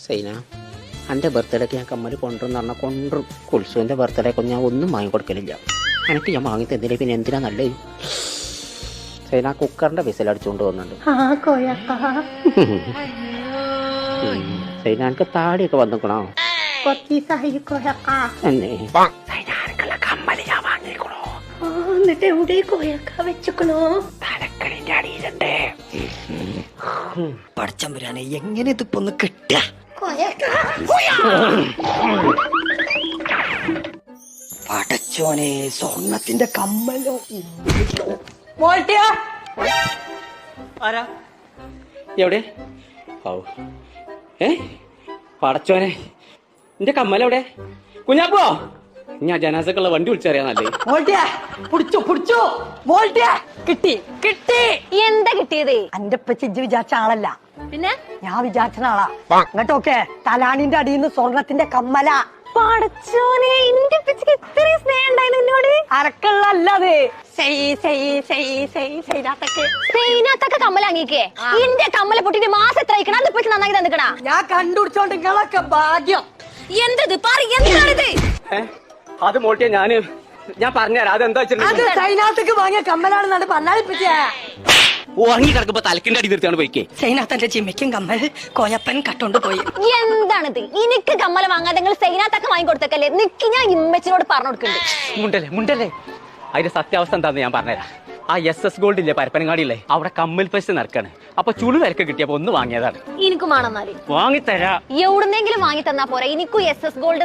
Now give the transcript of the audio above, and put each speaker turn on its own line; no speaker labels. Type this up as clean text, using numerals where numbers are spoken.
സൈന, എൻ്റെ ബർത്ത്ഡേക്ക് ഞാൻ കമ്മൽ കൊണ്ടുവന്ന് പറഞ്ഞാൽ കൊണ്ടും കുൽസുവിൻ്റെ ബർത്ത്ഡേക്ക് ഞാൻ ഒന്നും വാങ്ങിക്കൊടുക്കലില്ല. എനിക്ക് ഞാൻ വാങ്ങി തന്നില്ല, പിന്നെ എന്തിനാ നല്ലത്? സൈന കുക്കറിൻ്റെ വിസിലടിച്ചുകൊണ്ട് പോകുന്നുണ്ട്. സൈന എനിക്ക് താടിയൊക്കെ വന്നിക്കണോ? കമ്മല് ഞാൻ വാങ്ങിക്കണോ?
എന്നിട്ട് എവിടെ കോയക്ക വെച്ചക്കണോ?
തലക്കണിന്റെ അടിയിലുണ്ട്.
പടച്ചമ്പുരാനെ, എങ്ങനെ ഇതിപ്പോ ഒന്ന് കിട്ടുക? പടച്ചോനെ, സ്വർണത്തിന്റെ കമ്മലോ.
ആരാ എവിടെ? പടച്ചോനെ, എന്റെ കമ്മലെവിടെ? കുഞ്ഞാപ്പോ, ഞാൻ ജനാസക്കുള്ള വണ്ടി വിളിച്ചറിയാന്നല്ലേ.
കിട്ടി കിട്ടി.
എന്താ കിട്ടിയത്?
എന്റെ പച്ചിജ് വിചാരിച്ച ആളല്ല,
പിന്നെ
ഞാൻ വിചാരിച്ച ആളാ. എന്നിട്ടൊക്കെ തലാണിന്റെ അടിയിൽ നിന്ന് സ്വർണത്തിന്റെ കമ്മല.
പടച്ചോനെ, എന്റെ പിച്ചക്ക് ഇത്രയും സ്നേഹം ഉണ്ടായിരുന്നു എന്നോട്.
അരക്കള്ളല്ലേ
സൈനാത്തൊക്കെ കമ്മൽ അങ്ങേക്കേ. എന്റെ കമ്മല പൊട്ടിട്ട് മാസം എത്ര അയക്കണം? അത് പോയിട്ട് നന്നാക്കി തന്നിക്കണ.
ഞാൻ കണ്ടുപിടിച്ചോണ്ട് നിങ്ങളൊക്കെ ഭാഗ്യം.
എന്തത് പറ, എന്താണിത്?
അത് മോട്ടിയ ഞാൻ പറഞ്ഞുതരാം. അതെന്താ
അത് സൈനാത്തേക്ക് വാങ്ങിയ കമ്മലാണെന്നാണ് പറഞ്ഞാൽ.
ഉറങ്ങി കിടക്കുമ്പോ തലക്കിന്റെ അടി നിർത്തിയാണ് പോയിക്കേ.
സൈനാത്തന്റെ ചിമ്മയ്ക്കും കമ്മൽ കോയപ്പൻ കട്ടോണ്ട് പോയി.
എന്താണിത്? എനിക്ക് കമ്മല വാങ്ങാതെ നിങ്ങൾ സൈനാത്തൊക്കെ വാങ്ങി കൊടുത്തേക്കല്ലേ? നിക്ക്, ഞാൻ ഇമ്മച്ചിനോട് പറഞ്ഞു കൊടുക്കുന്നുണ്ട്.
മുണ്ടല്ലേ അതിന്റെ സത്യാവസ്ഥ എന്താന്ന് ഞാൻ പറഞ്ഞുതരാം. ആ SS ഗോൾഡ് ഇല്ലേ പരപ്പനങ്ങാടിയില്ലേ, അവിടെ കമ്മൽ ഫെസ്റ്റ് നടക്കാണ്. അപ്പൊ ചുളു വിലക്ക് കിട്ടിയപ്പോ ഒന്ന് വാങ്ങിയതാണ്.
എനിക്കും വേണമെന്നാല്
വാങ്ങിത്തരാ.
എവിടുന്നെങ്കിലും വാങ്ങി തന്നാ പോരാ. എനിക്കും SS ഗോൾഡ്